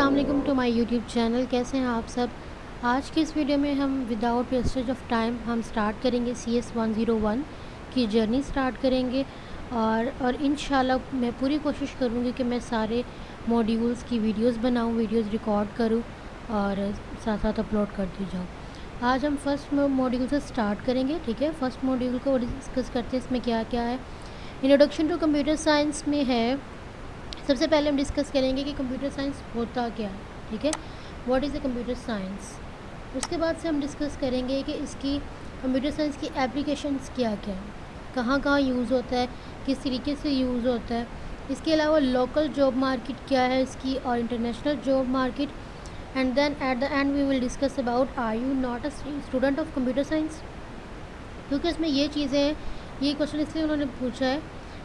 अस्सलाम वालेकुम to my YouTube channel. कैसे हैं आप सब। आज की इस वीडियो में हम विदाउट वेस्टेज ऑफ टाइम हम स्टार्ट करेंगे CS 101 की जर्नी स्टार्ट करेंगे। और इंशाल्लाह मैं पूरी कोशिश करूँगी कि मैं सारे मॉड्यूल्स की वीडियोस बनाऊँ, वीडियोस रिकॉर्ड करूँ और साथ साथ अपलोड करती जाऊँ। आज हम फर्स्ट मॉड्यूल से स्टार्ट करेंगे, ठीक है। फर्स्ट मॉड्यूल को डिस्कस करते हैं, इसमें क्या क्या है। इंट्रोडक्शन टू कंप्यूटर साइंस में है। सबसे पहले हम डिस्कस करेंगे कि कंप्यूटर साइंस होता क्या है, ठीक है। What is a computer science. उसके बाद से हम डिस्कस करेंगे कि इसकी कंप्यूटर साइंस की एप्लीकेशंस क्या क्या है, कहाँ कहाँ यूज़ होता है, किस तरीके से यूज़ होता है। इसके अलावा लोकल जॉब मार्केट क्या है इसकी और international job market. And then at the end we will discuss about are you not a student of computer science. क्योंकि इसमें ये चीज़ें हैं, ये क्वेश्चन इसलिए उन्होंने पूछा है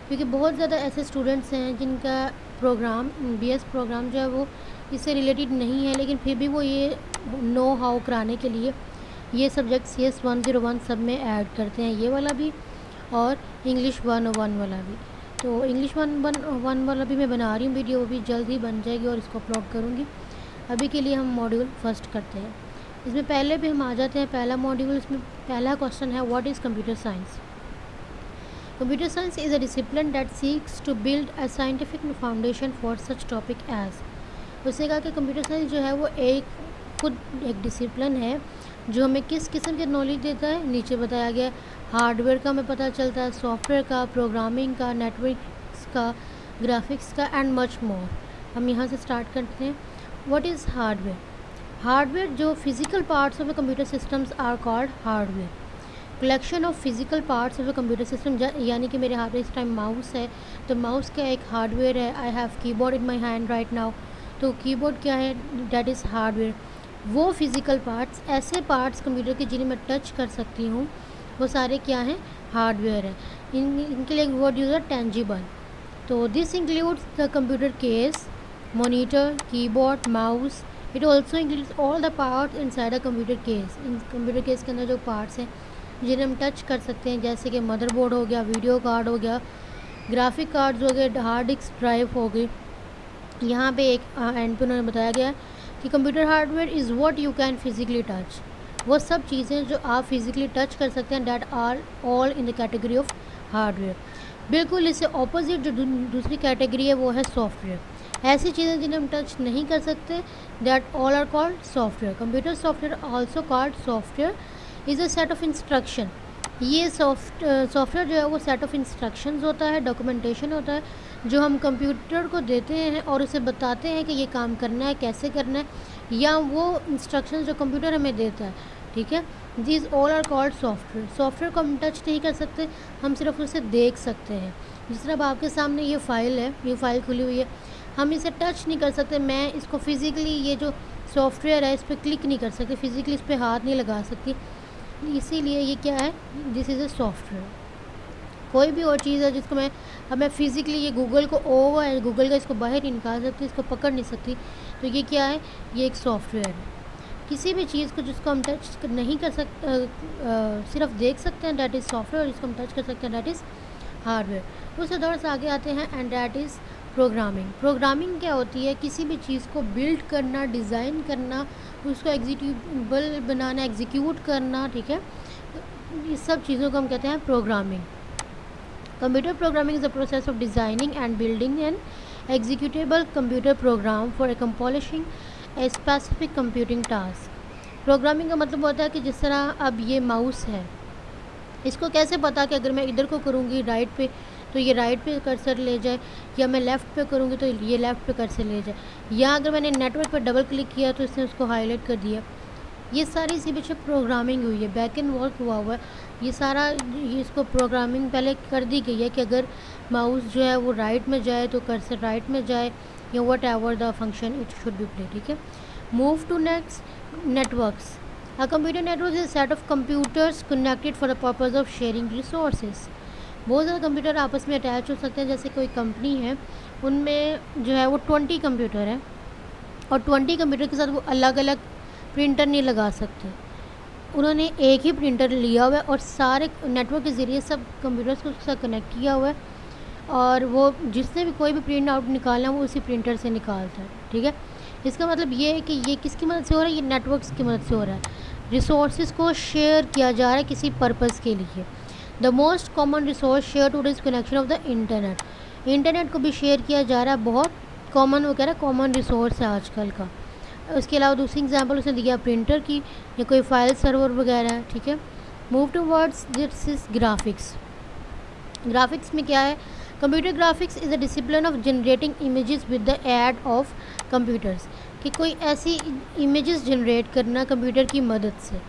क्योंकि बहुत ज़्यादा ऐसे स्टूडेंट्स हैं जिनका प्रोग्राम BS प्रोग्राम जो है वो इससे रिलेटेड नहीं है, लेकिन फिर भी वो ये नो हाउ कराने के लिए ये सब्जेक्ट CS 101 सब में ऐड करते हैं, ये वाला भी और इंग्लिश 101 वाला भी। तो इंग्लिश 101 वाला भी मैं बना रही हूँ वीडियो, वो भी जल्द ही बन जाएगी और इसको अपलोड करूँगी। अभी के लिए हम मॉड्यूल फर्स्ट करते हैं। इसमें पहले भी हम आ जाते हैं, पहला मॉड्यूल। इसमें पहला क्वेश्चन है what is computer science. Computer science is a discipline that seeks to build a scientific foundation for such topic as। उससे कहा कि कंप्यूटर साइंस जो है वो खुद एक डिसिप्लिन है जो हमें किस किस्म के नॉलेज देता है। नीचे बताया गया हार्डवेयर का हमें पता चलता है, सॉफ्टवेयर का, प्रोग्रामिंग का, नेटवर्क्स का, ग्राफिक्स का एंड मच मोर। हम यहाँ से स्टार्ट करते हैं। What is hardware. हार्डवेयर जो physical parts of a computer systems are called hardware. Collection of physical parts of a computer system, यानी कि मेरे हाथ में इस टाइम माउस है तो माउस का एक हार्डवेयर है। I have keyboard in my hand right now, तो कीबोर्ड क्या है, डैट इज़ हार्डवेयर। वो फिज़िकल पार्ट्स, ऐसे पार्ट्स कंप्यूटर के जिन्हें मैं टच कर सकती हूँ, वो सारे क्या हैं, हार्डवेयर है। इनके लिए एक वर्ड यूज़ है टेंजिबल। तो this includes the computer case, monitor, keyboard, mouse. It also includes all the parts inside a computer case. In computer case के अंदर जो पार्ट्स हैं जिन्हें हम टच कर सकते हैं, जैसे कि मदरबोर्ड हो गया, वीडियो कार्ड हो गया, ग्राफिक कार्ड्स हो गए, हार्ड डिस्क ड्राइव हो गई। यहाँ पे एक एंड पे उन्होंने बताया गया कि computer hardware is what you can physically touch. वो सब चीज़ें जो आप फिजिकली टच कर सकते हैं, that are all in the category of hardware. बिल्कुल इससे ऑपोजिट जो दूसरी कैटेगरी है वो है सॉफ्टवेयर। ऐसी चीज़ें जिन्हें हम टच नहीं कर सकते, that all are called software. Computer software also called software is a set of instruction. ये सॉफ्टवेयर जो है वो सेट ऑफ इंस्ट्रक्शंस होता है, डॉक्यूमेंटेशन होता है जो हम कंप्यूटर को देते हैं और उसे बताते हैं कि ये काम करना है, कैसे करना है, या वो इंस्ट्रक्शंस जो कंप्यूटर हमें देता है, ठीक है। These all are called software. Software को हम टच नहीं कर सकते, हम सिर्फ उसे देख सकते हैं। जिस तरह अब आपके सामने ये फ़ाइल है, ये फ़ाइल खुली हुई है, हम इसे टच नहीं कर सकते। मैं इसको फिज़िकली, ये जो सॉफ्टवेयर है इस पर क्लिक नहीं कर सकती, फिज़िकली इस पर हाथ नहीं लगा सकती, इसीलिए ये क्या है, दिस इज़ ए सॉफ्टवेयर। कोई भी और चीज़ है जिसको मैं फ़िज़िकली, ये गूगल को ओवर है, गूगल का इसको बाहर नहीं निकाल सकती, इसको पकड़ नहीं सकती, तो ये क्या है, ये एक सॉफ्टवेयर है। किसी भी चीज़ को जिसको हम टच नहीं कर सकते, सिर्फ देख सकते हैं, डैट इज़ सॉफ्टवेयर। और जिसको हम टच कर सकते हैं, डैट इज़ हार्डवेयर। उससे थोड़ा सा आगे आते हैं and that is programming. Programming क्या होती है, किसी भी चीज़ को बिल्ड करना, डिज़ाइन करना, उसको एग्जीक्यूटेबल बनाना, एग्जीक्यूट करना, ठीक है। इस सब चीज़ों को हम कहते हैं programming. Computer programming is the process of designing and building an executable computer program for accomplishing a specific computing task. Programming का मतलब होता है कि जिस तरह अब ये माउस है, इसको कैसे पता कि अगर मैं इधर को करूँगी राइट पे तो ये राइट पे कर्सर ले जाए, या मैं लेफ़्ट पे करूँगी तो ये लेफ़्ट पे कर्सर ले जाए, या अगर मैंने नेटवर्क पे डबल क्लिक किया तो इसने उसको हाईलाइट कर दिया। ये सारी इसी पीछे प्रोग्रामिंग हुई है, बैक एंड वर्क हुआ हुआ है। ये सारा इसको प्रोग्रामिंग पहले कर दी गई है कि अगर माउस जो है वो राइट में जाए तो कर्सर राइट में जाए, या whatever the function it should be play, ठीक है। Move to next, networks. A computer network is a set of computers connected for the purpose of sharing resources. बहुत ज़्यादा कंप्यूटर आपस में अटैच हो सकते हैं। जैसे कोई कंपनी है, उनमें जो है वो 20 कंप्यूटर है और 20 कंप्यूटर के साथ वो अलग अलग प्रिंटर नहीं लगा सकते। उन्होंने एक ही प्रिंटर लिया हुआ है और सारे नेटवर्क के ज़रिए सब कंप्यूटर्स को उसके साथ कनेक्ट किया हुआ है, और वो जिसने भी कोई भी प्रिंट आउट निकालना है वो उसी प्रिंटर से निकालता है, ठीक है। इसका मतलब ये है कि ये किसकी मदद से हो रहा है, ये नेटवर्क्स की मदद से हो रहा है। रिसोर्सेज को शेयर किया जा रहा है किसी पर्पज़ के लिए। The most common resource share to this connection of the internet. Internet को भी शेयर किया जा रहा है, बहुत कॉमन, वो कह रहा है कॉमन रिसोर्स है आजकल का। उसके अलावा दूसरी एग्जांपल उसने दिया प्रिंटर की, या कोई फाइल सर्वर वगैरह है, ठीक है। Move to words, this is graphics. Graphics में क्या है, computer graphics is a discipline of generating images with the aid of computers, कि कोई ऐसी इमेजेस जनरेट करना कंप्यूटर की मदद से।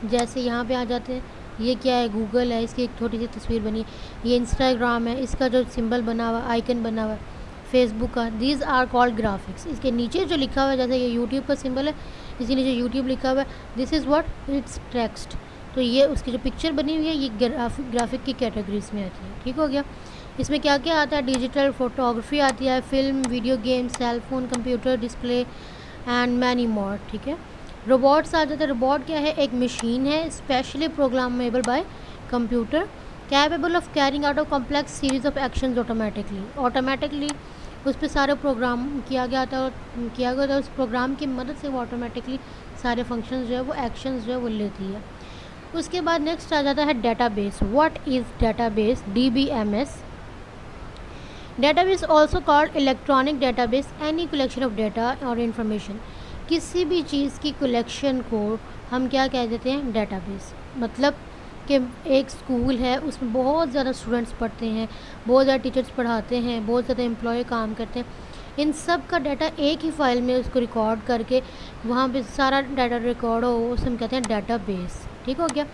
जैसे यहाँ पे आ जाते हैं, ये क्या है, गूगल है, इसकी एक छोटी सी तस्वीर बनी है। ये इंस्टाग्राम है, इसका जो सिंबल बना हुआ, आइकन बना हुआ है फेसबुक का। These are called graphics. इसके नीचे जो लिखा हुआ है, जैसे ये यूट्यूब का सिंबल है, इसके नीचे यूट्यूब लिखा हुआ है, this is what it's text. तो ये उसकी जो पिक्चर बनी हुई है, ये ग्राफिक की कैटेगरीज में आती है, ठीक हो गया। इसमें क्या क्या आता है, डिजिटल फोटोग्राफी आती है, film, video game, cell phone, computer display and many more, ठीक है। रोबोट्स आ जाते हैं। रोबोट क्या है, एक मशीन है specially programmable bye computer, capable of carrying out of complex series of actions automatically उस पर सारे प्रोग्राम किया गया था, उस प्रोग्राम की मदद से वो ऑटोमेटिकली सारे फंक्शंस जो है, वो एक्शंस जो है वो लेती है। उसके बाद नेक्स्ट आ जाता है database. What is database, DBMS। Database also called electronic database, any collection of data और इंफॉर्मेशन। किसी भी चीज़ की कलेक्शन को हम क्या कह देते हैं, डेटाबेस। मतलब कि एक स्कूल है, उसमें बहुत ज़्यादा स्टूडेंट्स पढ़ते हैं, बहुत ज़्यादा टीचर्स पढ़ाते हैं, बहुत ज़्यादा एम्प्लॉय काम करते हैं, इन सब का डाटा एक ही फाइल में उसको रिकॉर्ड करके वहाँ पे सारा डाटा रिकॉर्ड हो, उसे हम कहते हैं डेटाबेस, ठीक हो गया।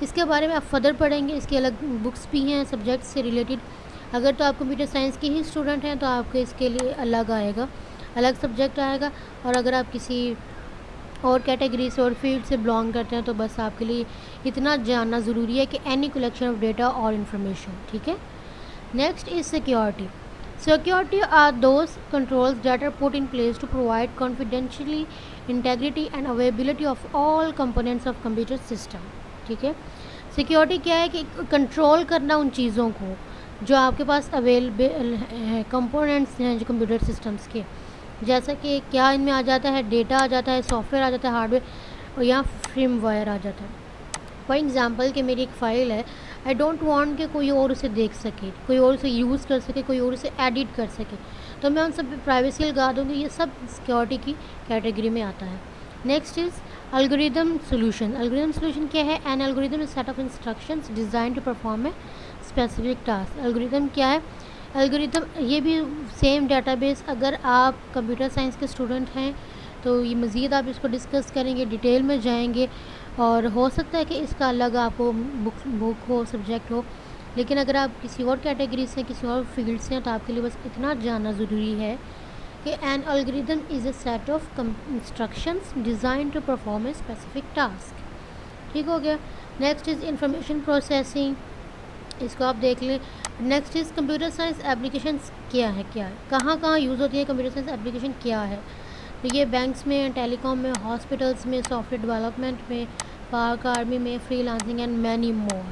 इसके बारे में आप फर्दर पढ़ेंगे, इसकी अलग बुक्स भी हैं सब्जेक्ट से रिलेटेड। अगर तो आप कंप्यूटर साइंस के ही स्टूडेंट हैं तो आपके इसके लिए अलग आएगा, अलग सब्जेक्ट आएगा। और अगर आप किसी और कैटेगरी से और फील्ड से बिलोंग करते हैं तो बस आपके लिए इतना जानना ज़रूरी है कि एनी कलेक्शन ऑफ डेटा और इन्फॉर्मेशन, ठीक है। Next is security. Security are those controls that are put in place to provide confidentially integrity and availability of all components of computer system, ठीक है। सिक्योरिटी क्या है कि कंट्रोल करना उन चीज़ों को जो आपके पास अवेलेबल है, कंपोनेंट्स हैं जो कंप्यूटर सिस्टम्स के, जैसा कि क्या इनमें आ जाता है, डेटा आ जाता है, सॉफ्टवेयर आ जाता है, हार्डवेयर, और यहाँ फर्मवेयर आ जाता है। फॉर एग्ज़ाम्पल कि मेरी एक फ़ाइल है, आई डोंट वांट कि कोई और उसे देख सके, कोई और उसे यूज़ कर सके, कोई और उसे एडिट कर सके, तो मैं उन सब पे प्राइवेसी लगा दूँगी। ये सब सिक्योरिटी की कैटेगरी में आता है। Next is algorithm solution. Algorithm solution क्या है, an algorithm is set of instructions design to perform a specific task. Algorithm क्या है, एल्गोरिदम ये भी सेम डेटाबेस। अगर आप कंप्यूटर साइंस के स्टूडेंट हैं तो ये मज़ीद आप इसको डिस्कस करेंगे, डिटेल में जाएंगे, और हो सकता है कि इसका अलग आपको बुक हो, सब्जेक्ट हो। लेकिन अगर आप किसी और कैटेगरी से, किसी और फील्ड से हैं तो आपके लिए बस इतना जानना ज़रूरी है कि an algorithm is a set of instructions design to perform a specific task, ठीक हो गया। नेक्स्ट इज़ इंफॉर्मेशन प्रोसेसिंग, इसको आप देख लें। Next is computer science applications क्या है, कहाँ कहाँ यूज़ होती है कंप्यूटर साइंस एप्लीकेशन क्या है। तो ये बैंक्स में, टेलीकॉम में, हॉस्पिटल्स में, सॉफ्टवेयर डेवलपमेंट में, पार्क आर्मी में, फ्रीलांसिंग एंड मैनी मोर,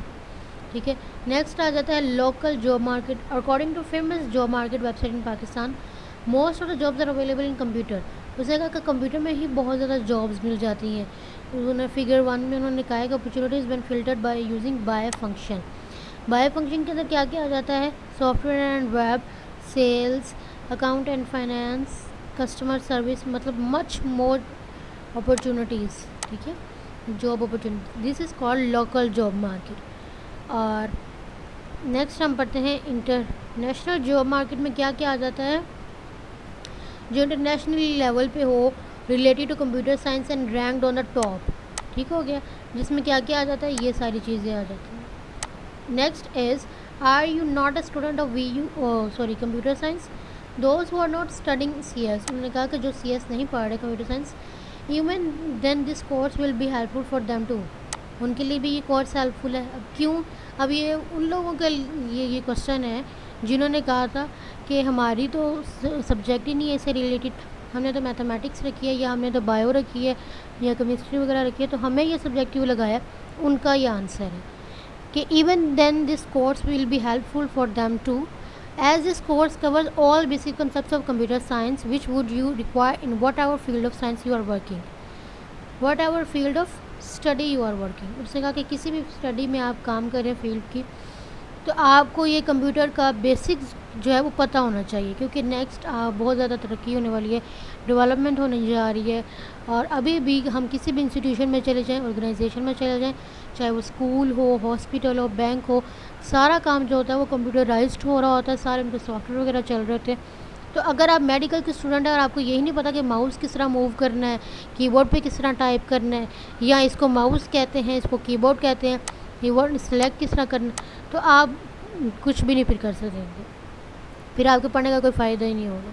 ठीक है। नेक्स्ट आ जाता है local job market. According to famous job market website in Pakistan, most of the jobs are available in computer. उसे कहा कि कंप्यूटर में ही बहुत ज़्यादा जॉब्स मिल जाती हैं। उन्होंने फिगर 1 में उन्होंने कहा है कि opportunities when filtered by using by function. By function के अंदर क्या क्या आ जाता है, software and web, sales, account and finance, customer service, मतलब मच मोर अपॉर्चुनिटीज़, ठीक है, job opportunity. This is called local job market. और नेक्स्ट हम पढ़ते हैं इंटरनेशनल जॉब मार्केट में क्या क्या आ जाता है, जो इंटरनेशनल लेवल पे हो, related to computer science and ranked on the top, ठीक हो गया, जिसमें क्या क्या आ जाता है, ये सारी चीज़ें आ जाती हैं। Next is are you not a student of computer science, those who are not studying CS। उन्होंने कहा कि जो CS नहीं पढ़ रहे computer science, even then this course will be helpful for them too, उनके लिए भी ये कोर्स हेल्पफुल है। अब क्यों, अब ये उन लोगों के ये क्वेश्चन है जिन्होंने कहा था कि हमारी तो सब्जेक्ट ही नहीं है इससे रिलेटेड, हमने तो मैथमेटिक्स रखी है, या हमने तो बायो रखी है, या केमिस्ट्री वगैरह रखी है, तो हमें ये सब्जेक्ट क्यों लगाया। उनका ये आंसर है कि even then this course will be helpful for them too, as this course covers all basic concepts of computer science which would you require in whatever field of science you are working, whatever field of study you are working. उसने कहा कि किसी भी study में आप काम करें field की, तो आपको ये कंप्यूटर का बेसिक्स जो है वो पता होना चाहिए, क्योंकि नेक्स्ट बहुत ज़्यादा तरक्की होने वाली है, डेवलपमेंट होने जा रही है। और अभी भी हम किसी भी इंस्टीट्यूशन में चले जाएं, ऑर्गेनाइजेशन में चले जाएं, चाहे वो स्कूल हो, हॉस्पिटल हो, बैंक हो, सारा काम जो होता है वो कंप्यूटराइज्ड हो रहा होता है, सारे उनके सॉफ्टवेयर वगैरह चल रहे थे। तो अगर आप मेडिकल के स्टूडेंट हैं और आपको यही नहीं पता कि माउस किस तरह मूव करना है, कीबोर्ड पे किस तरह टाइप करना है, या इसको माउस कहते हैं, इसको कीबोर्ड कहते हैं, कीबोर्ड सेलेक्ट किस तरह करना है, तो आप कुछ भी नहीं फिर कर सकेंगे, फिर आपके पढ़ने का कोई फ़ायदा ही नहीं होगा।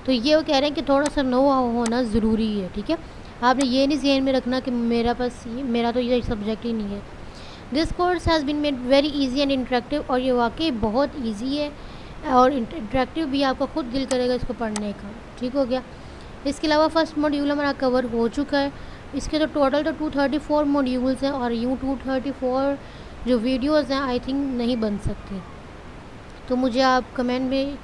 तो ये वो कह रहे हैं कि थोड़ा सा नो होना ज़रूरी है, ठीक है। आपने ये नहीं ज़हन में रखना कि मेरा तो ये सब्जेक्ट ही नहीं है। This course has been made very easy and interactive, और ये वाकई बहुत ईजी है और इंटरेक्टिव भी, आपका खुद दिल करेगा इसको पढ़ने का, ठीक हो गया। इसके अलावा फर्स्ट मॉड्यूल हमारा कवर हो चुका है। इसके तो टोटल तो 234 मॉड्यूल्स हैं, और यूँ 234 जो वीडियोस हैं आई थिंक नहीं बन सकती। तो मुझे आप कमेंट में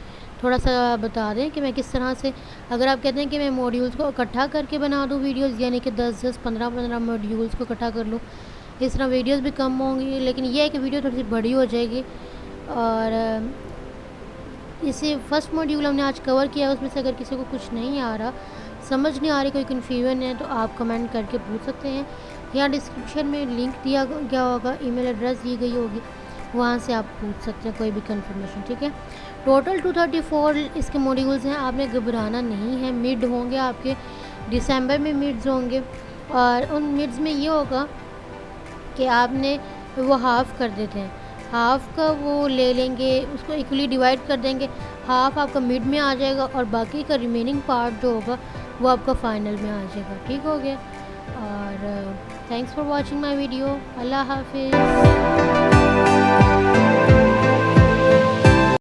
थोड़ा सा बता दें कि मैं किस तरह से, अगर आप कहते हैं कि मैं मॉड्यूल्स को इकट्ठा करके बना दूँ वीडियोस, यानी कि 10-10 15-15 मॉड्यूल्स को इकट्ठा कर लूँ, इस तरह वीडियोस भी कम होंगी, लेकिन यह है कि वीडियो थोड़ी सी बड़ी हो जाएगी। और इसे फर्स्ट मॉड्यूल हमने आज कवर किया, उसमें से अगर किसी को कुछ नहीं आ रहा, समझ नहीं आ रही, कोई कन्फ्यूजन है, तो आप कमेंट करके पूछ सकते हैं, या डिस्क्रिप्शन में लिंक दिया गया होगा, ईमेल एड्रेस दी गई होगी, वहाँ से आप पूछ सकते हैं कोई भी कंफर्मेशन, ठीक है। टोटल 234 इसके मॉड्यूल्स हैं, आपने घबराना नहीं है। मिड होंगे आपके दिसंबर में, मिड्स होंगे, और उन मिड्स में ये होगा कि आपने वो हाफ़ कर देते हैं, हाफ़ का वो ले लेंगे, उसको इक्वली डिवाइड कर देंगे, हाफ़ आपका मिड में आ जाएगा और बाकी का रिमेनिंग पार्ट जो होगा वो आपका फ़ाइनल में आ जाएगा, ठीक हो गया। और thanks for watching my video. अल्लाह हाफिज़।